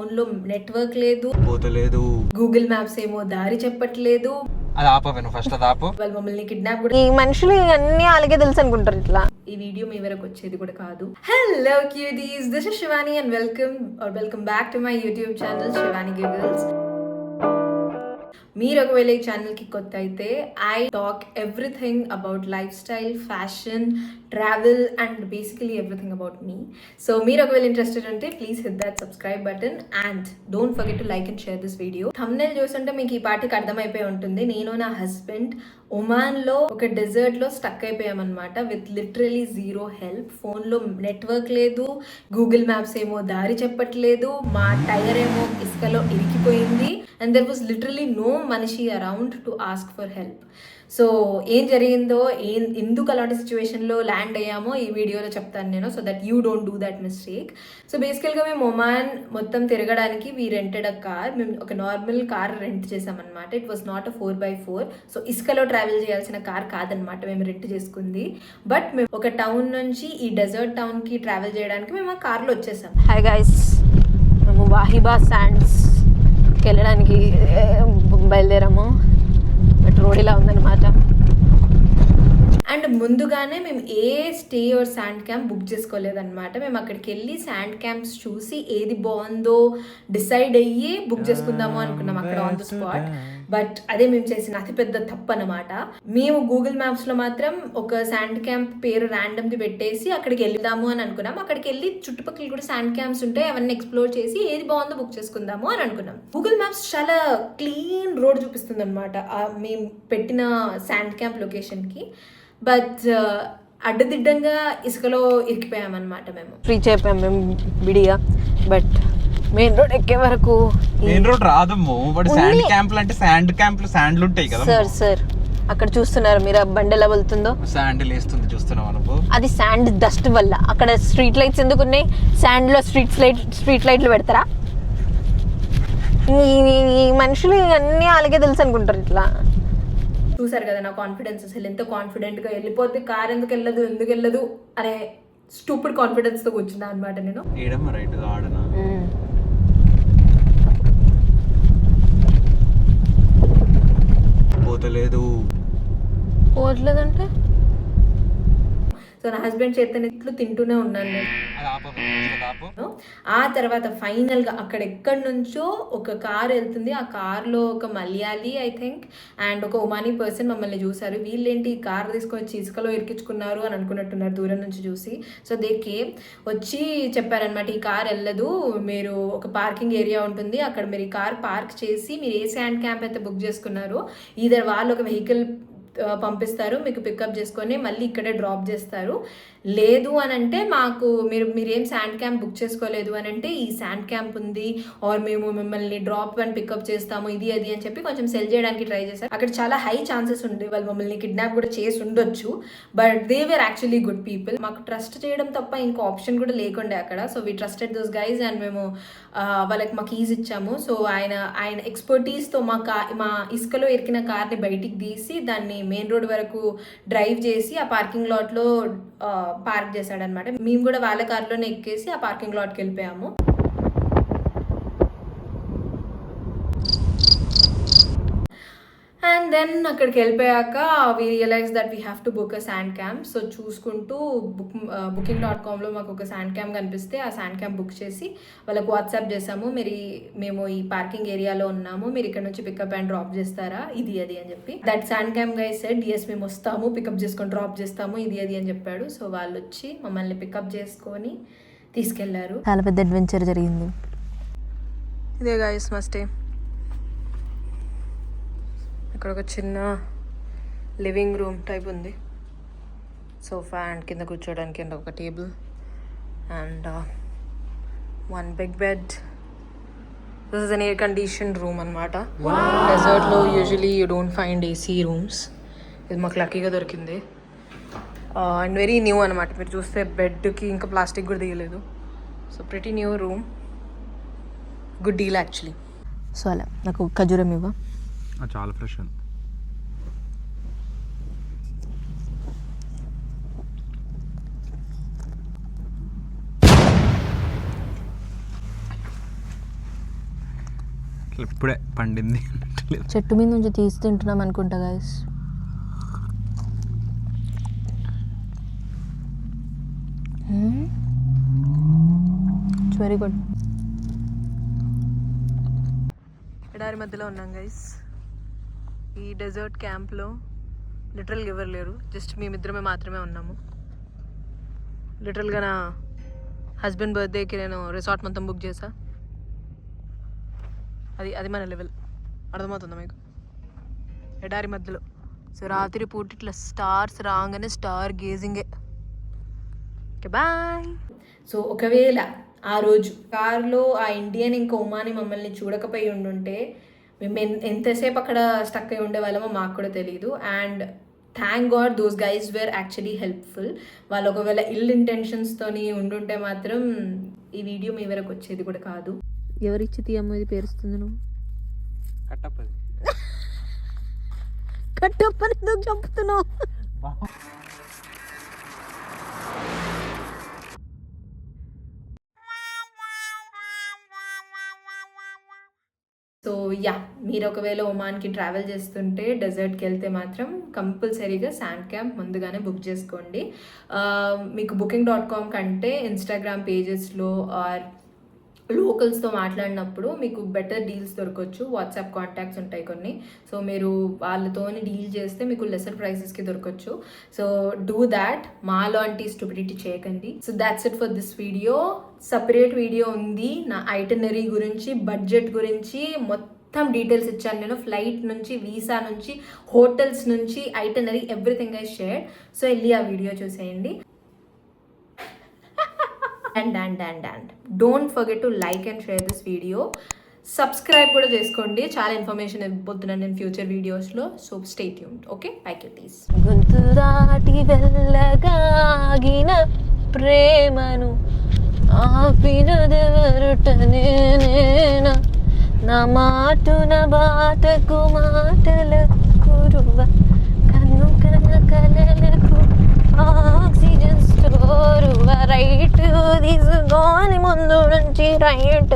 ఫోన్లో నెట్వర్క్ లేదు, పోతలేదు. Google maps ఏమో దారి చెప్పట్లేదు. అది ఆపవేను ఫస్ట్, అది ఆపు. వాళ్ళు మమ్మల్ని కిడ్నాప్ కూడా. ఈ మనుషులు అన్ని అలాగే తెలుసు అనుకుంటారు. ఇట్లా ఈ వీడియో మీ వరకు వచ్చేది కూడా కాదు. Hello cuties, this is Shivani and welcome back to my YouTube channel Shivani giggles. మీరు ఒకవేళ ఈ ఛానల్కి కొత్త అయితే I talk everything about life style, fashion, travel and basically everything about me. So మీరు ఒకవేళ ఇంట్రెస్టెడ్ ఉంటే please hit that subscribe button and don't forget to like and share this video. Thumbnail చూస్తుంటే మీకు ఈ పాటికి అర్థమైపోయి ఉంటుంది, నేను నా హస్బెండ్ ఒమాన్లో ఒక డెజర్ట్లో స్టక్ అయిపోయామన్నమాట విత్ లిటరలీ జీరో హెల్ప్. ఫోన్లో నెట్వర్క్ లేదు, గూగుల్ మ్యాప్స్ ఏమో దారి చెప్పట్లేదు, మా టైర్ ఏమో ఇసుకలో ఇరికిపోయింది and there was literally no మనిషి around to ask for help. So ఏం జరిగిందో, ఎందుకు అలాంటి సిచ్యువేషన్లో ల్యాండ్ అయ్యామో ఈ వీడియోలో చెప్తాను నేను, so that you don't do that mistake. So బేసికల్గా మేము ఒమాన్ మొత్తం తిరగడానికి వీ రెంటెడ్ అ కార్. మేము ఒక నార్మల్ కార్ రెంట్ చేసామన్నమాట. It was not a 4x4. So ఇసుకలో ట్రావెల్ చేయాల్సిన కార్ కాదనమాట మేము రెంట్ చేసుకుంది. బట్ మేము ఒక టౌన్ నుంచి ఈ డెజర్ట్ టౌన్కి ట్రావెల్ చేయడానికి మేము ఆ కార్లో వచ్చేసాం. హాయ్ గైస్, మేము వాహిబా శాండ్స్కి వెళ్ళడానికి బయలుదేరాము. బట్ రోడ్ ఇలా ఉందన్నమాట. అండ్ ముందుగానే మేము a stay or sand camp book చేసుకోలేదన్నమాట. మేము అక్కడికి వెళ్ళి శాండ్ క్యాంప్స్ చూసి ఏది బాగుందో డిసైడ్ అయ్యి బుక్ చేసుకుందాము అనుకున్నాం అక్కడ ఆన్ ద స్పాట్. బట్ అదే మేము చేసిన అతిపెద్ద తప్పు అనమాట. మేము గూగుల్ మ్యాప్స్లో మాత్రం ఒక శాండ్ క్యాంప్ పేరు ర్యాండమ్ది పెట్టేసి అక్కడికి వెళ్దాము అని అనుకున్నాం. అక్కడికి వెళ్ళి చుట్టుపక్కల కూడా శాండ్ క్యాంప్స్ ఉంటాయి, అవన్నీ ఎక్స్ప్లోర్ చేసి ఏది బాగుందో బుక్ చేసుకుందాము అని అనుకున్నాం. గూగుల్ మ్యాప్స్ చాలా క్లీన్ రోడ్ చూపిస్తుంది అనమాట మేము పెట్టిన శాండ్ క్యాంప్ లొకేషన్కి. బట్ అడ్డదిడ్డంగా ఇసుకలో ఇరికిపోయామన్నమాట. మేము రీచ్ అయిపోయాం మేము విడిగా. బట్ మెయిన్ రోడ్ ఎక్కే వరకు మెయిన్ రోడ్ రాదమ్మో. బట్ శాండ్ క్యాంప్ అంటే శాండ్ క్యాంప్ లో శాండ్లు ఉంటాయి కదా సార్ అక్కడ చూస్తున్నారు మీరు, ఆ బండి ఎలా వెళ్తుందో. శాండ్ లేస్తుంది చూస్తున్నాం అనుకో. అది శాండ్ డస్ట్ వల్ల. అక్కడ స్ట్రీట్ లైట్స్ ఎందుకు ఉన్నాయి? శాండ్ లో స్ట్రీట్ లైట్లు పెడతారా? ఈ మనుషులు అన్ని అలాగే తెలుసు అనుకుంటారు. ఇట్లా చూసారు కదా నా కాన్ఫిడెన్స్, అసలు ఎంత కాన్ఫిడెంట్గా వెళ్ళిపోతే కార్ ఎందుకు వెళ్ళదు అనే స్టూపిడ్ కాన్ఫిడెన్స్తో కూర్చున్నా అనమాట నేను. ఏడమ్మ రైట్ ఆడనా? పోవట్లేదంటే సో నా హస్బెండ్ చేతనే ఇట్లు తింటూనే ఉన్నాను నేను. ఆ తర్వాత ఫైనల్గా అక్కడ ఎక్కడి నుంచో ఒక కార్ వెళ్తుంది. ఆ కార్లో ఒక మలయాళీ ఐ థింక్ అండ్ ఒక ఒమానీ పర్సన్ మమ్మల్ని చూసారు. వీళ్ళేంటి ఈ కార్ తీసుకొని వచ్చి ఇసుకలో ఇరికించుకున్నారు అని అనుకున్నట్టున్నారు దూరం నుంచి చూసి. సో దే కేమ్ వచ్చి చెప్పారనమాట, ఈ కార్ వెళ్ళదు, మీరు ఒక పార్కింగ్ ఏరియా ఉంటుంది, అక్కడ మీరు ఈ కార్ పార్క్ చేసి మీరు ఏ శాండ్ క్యాంప్ అయితే బుక్ చేసుకున్నారో ఈధర్ వాళ్ళు ఒక వెహికల్ పంపిస్తారు, మీకు పికప్ చేసుకొని మళ్ళీ ఇక్కడే డ్రాప్ చేస్తారు. లేదు అని అంటే మాకు మీరేం శాండ్ క్యాంప్ బుక్ చేసుకోలేదు అని అంటే ఈ శాండ్ క్యాంప్ ఉంది ఆర్ మేము మిమ్మల్ని డ్రాప్ అండ్ పికప్ చేస్తాము ఇది అది అని చెప్పి కొంచెం సెల్ చేయడానికి ట్రై చేశారు. అక్కడ చాలా హై ఛాన్సెస్ ఉండే వాళ్ళు మమ్మల్ని కిడ్నాప్ కూడా చేసి ఉండొచ్చు. But they were actually good people. మాకు ట్రస్ట్ చేయడం తప్ప ఇంకో ఆప్షన్ కూడా లేకుండే అక్కడ. So we trusted those guys and మేము వాళ్ళకి మా కీస్ ఇచ్చాము. సో ఆయన ఎక్స్పర్టీస్తో మా ఇసుకలో ఇరికిన కార్ని బయటికి తీసి దాన్ని మెయిన్ రోడ్ వరకు డ్రైవ్ చేసి ఆ పార్కింగ్ లాట్లో పార్క్ చేశాడనమాట. మేము కూడా వాళ్ళ కార్లోనే ఎక్కేసి ఆ పార్కింగ్ లాట్కి వెళ్ళిపోయాము. అండ్ దెన్ అక్కడికి వెళ్ళిపోయాక we realise that we have to book a sand camp. So చూసుకుంటూ booking.comలో మాకు ఒక శాండ్ క్యాంప్ కనిపిస్తే ఆ శాండ్ క్యాంప్ బుక్ చేసి వాళ్ళకు వాట్సాప్ చేసాము, మేము ఈ పార్కింగ్ ఏరియాలో ఉన్నాము, మీరు ఇక్కడ నుంచి పికప్ అండ్ డ్రాప్ చేస్తారా ఇది అది అని చెప్పి. That sand camp guy said yes మేము వస్తాము, పికప్ చేసుకొని డ్రాప్ చేస్తాము ఇది అది అని చెప్పాడు. సో వాళ్ళు వచ్చి మమ్మల్ని పికప్ చేసుకొని తీసుకెళ్లారు. చాలా పెద్ద అడ్వెంచర్ జరిగింది. ఇదే గైస్ మా స్టే. ఇక్కడ ఒక చిన్న లివింగ్ రూమ్ టైప్ ఉంది, సోఫా అండ్ కింద కూర్చోడానికి అండ్ ఒక table and one big bed. This is an air condition room అనమాట. డెజర్ట్లో usually you don't find AC rooms. ఇది మాకు లక్కీగా దొరికింది అండ్ వెరీ న్యూ అనమాట. మీరు చూస్తే బెడ్కి ఇంకా ప్లాస్టిక్ కూడా తీయలేదు. So pretty new room, good deal actually. So అలా నాకు ఖజూరం ఇవ్వ. చాలా ఫ్రెష్ ఉంది. ఇప్పుడే పండింది. చెట్టు మీద నుంచి తీసి తింటున్నాం అనుకుంటా గైస్. Very good. ఎడారి మధ్యలో ఉన్నాం గైస్. ఈ డెజర్ట్ క్యాంప్లో లిటరల్గా ఎవరు లేరు, జస్ట్ మేమిద్దరమే మాత్రమే ఉన్నాము. లిటరల్గా నా హస్బెండ్ బర్త్డేకి నేను రిసార్ట్ మొత్తం బుక్ చేసా. అది మన లెవెల్, అర్థమవుతుందా మీకు? ఎడారి మధ్యలో. సో రాత్రి పూట ఇట్లా స్టార్స్ రాగానే స్టార్ గేజింగే. Okay bye. సో ఒకవేళ ఆ రోజు కార్లో ఆ ఇండియన్ ఇంకా ఉమాని మమ్మల్ని చూడకపోయి ఉండుంటే మేము ఎంతసేపు అక్కడ స్టక్ అయి ఉండేవాళ్ళమో మాకు కూడా తెలియదు. And thank God those guys were actually helpful. వాళ్ళు ఒకవేళ ఇల్ ఇంటెన్షన్స్తోని ఉండుంటే మాత్రం ఈ వీడియో మీ వరకు వచ్చేది కూడా కాదు. ఎవరిచ్చి తీయమ్మ ఇది పేరుస్తుంది నువ్వు? కట్టప్పది. కట్టప్పని ఎందుకు చంపుతున్నావు? సో యా, మీరు ఒకవేళ ఒమాన్కి ట్రావెల్ చేస్తుంటే డెజర్ట్కి వెళ్తే మాత్రం కంపల్సరీగా శాండ్ క్యాంప్ ముందుగానే బుక్ చేసుకోండి. మీకు booking.com కంటే ఇన్స్టాగ్రామ్ పేజెస్లో ఆర్ లోకల్స్తో మాట్లాడినప్పుడు మీకు బెటర్ డీల్స్ దొరకవచ్చు. వాట్సాప్ కాంటాక్ట్స్ ఉంటాయి కొన్ని, సో మీరు వాళ్ళతోని డీల్ చేస్తే మీకు లెసర్ ప్రైసెస్కి దొరకవచ్చు. సో డూ దాట్, మాలాంటి స్టూపిడిటీ చేయకండి. So that's it for this video. Separate video ఉంది నా ఐటనరీ గురించి, బడ్జెట్ గురించి మొత్తం డీటెయిల్స్ ఇచ్చాను నేను. ఫ్లైట్ నుంచి, వీసా నుంచి, హోటల్స్ నుంచి, itinerary everything I share. So వెళ్ళి ఆ వీడియో చూసేయండి. And don't forget to like and share this video. Subscribe కూడా చేసుకోండి, చాలా ఇన్ఫర్మేషన్ ఇవ్వబోతున్నాను నేను ఫ్యూచర్ వీడియోస్లో. So stay tuned. Okay, by cuties. గొంతు దాటి వెళ్ళగాగిన ప్రేమను ఆపినదెవరుటనేనా? నా మాటున బాటకు మాటల కురువ, కన్ను కన కలలకు ఆక్సిజన్ స్టోరువ. రైట్ తీసుకోని ముందు నుంచి రైట్